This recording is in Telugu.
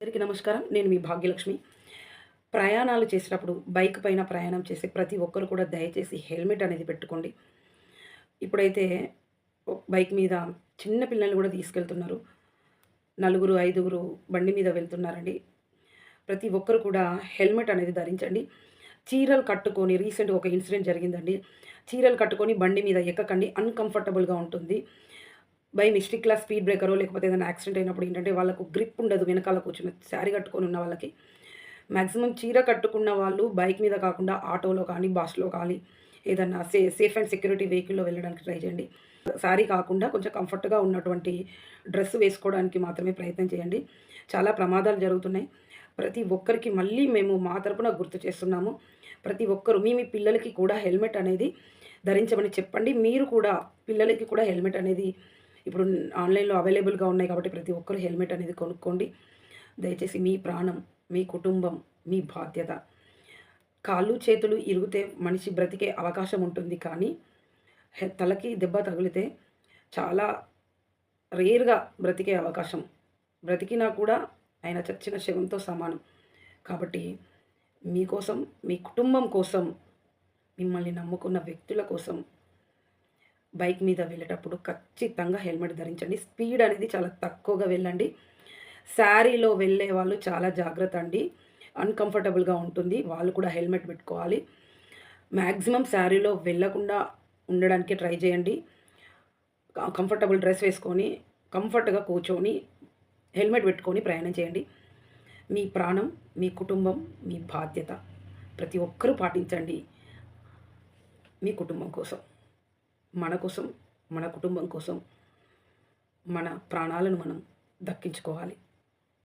అందరికీ నమస్కారం. నేను మీ భాగ్యలక్ష్మి. ప్రయాణాలు చేసేటప్పుడు బైక్ పైన ప్రయాణం చేసే ప్రతి ఒక్కరు కూడా దయచేసి హెల్మెట్ అనేది పెట్టుకోండి. ఇప్పుడైతే బైక్ మీద చిన్న పిల్లల్ని కూడా తీసుకెళ్తున్నారు. నలుగురు, ఐదుగురు బండి మీద వెళ్తున్నారండి. ప్రతి ఒక్కరు కూడా హెల్మెట్ అనేది ధరించండి. చీరలు కట్టుకొని రీసెంట్‌గా ఒక ఇన్సిడెంట్ జరిగిందండి. చీరలు కట్టుకొని బండి మీద ఎక్కకండి. అన్‌కంఫర్టబుల్‌గా ఉంటుంది. బై మిస్టేక్‌లా స్పీడ్ బ్రేకరో లేకపోతే ఏదైనా యాక్సిడెంట్ అయినప్పుడు ఏంటంటే వాళ్ళకు గ్రిప్ ఉండదు వెనకాల కూర్చుని శారీ కట్టుకొని ఉన్న వాళ్ళకి. మాక్సిమం చీర కట్టుకున్న వాళ్ళు బైక్ మీద కాకుండా ఆటోలో కానీ, బస్‌లో కానీ ఏదన్నా సేఫ్ అండ్ సెక్యూరిటీ వెహికల్‌లో వెళ్ళడానికి ట్రై చేయండి. శారీ కాకుండా కొంచెం కంఫర్ట్‌గా ఉన్నటువంటి డ్రెస్ వేసుకోవడానికి మాత్రమే ప్రయత్నం చేయండి. చాలా ప్రమాదాలు జరుగుతున్నాయి. ప్రతి ఒక్కరికి మళ్ళీ మేము మా తరపున గుర్తు చేస్తున్నాము. ప్రతి ఒక్కరు మీ మీ పిల్లలకి కూడా హెల్మెట్ అనేది ధరించమని చెప్పండి. మీరు కూడా పిల్లలకి కూడా హెల్మెట్ అనేది ఇప్పుడు ఆన్‌లైన్‌లో అవైలబుల్‌గా ఉన్నాయి కాబట్టి ప్రతి ఒక్కరు హెల్మెట్ అనేది కొనుక్కోండి. దయచేసి మీ ప్రాణం, మీ కుటుంబం, మీ బాధ్యత. కాళ్ళు, చేతులు ఇరిగితే మనిషి బ్రతికే అవకాశం ఉంటుంది. కానీ తలకి దెబ్బ తగిలితే చాలా రేర్‌గా బ్రతికే అవకాశం. బ్రతికినా కూడా ఆయన చచ్చిన శవంతో సమానం. కాబట్టి మీకోసం, మీ కుటుంబం కోసం, మిమ్మల్ని నమ్ముకున్న వ్యక్తుల కోసం బైక్ మీద వెళ్ళేటప్పుడు ఖచ్చితంగా హెల్మెట్ ధరించండి. స్పీడ్ అనేది చాలా తక్కువగా వెళ్ళండి. శారీలో వెళ్ళే వాళ్ళు చాలా జాగ్రత్త అండి. అన్‌కంఫర్టబుల్‌గా ఉంటుంది. వాళ్ళు కూడా హెల్మెట్ పెట్టుకోవాలి. మాక్సిమం శారీలో వెళ్ళకుండా ఉండడానికే ట్రై చేయండి. కంఫర్టబుల్ డ్రెస్ వేసుకొని, కంఫర్ట్‌గా కూర్చొని, హెల్మెట్ పెట్టుకొని ప్రయాణం చేయండి. మీ ప్రాణం, మీ కుటుంబం, మీ బాధ్యత. ప్రతి ఒక్కరూ పాటించండి. మీ కుటుంబం కోసం. మన కోసం, మన కుటుంబం కోసం, మన ప్రాణాలను మనం దక్కించుకోవాలి.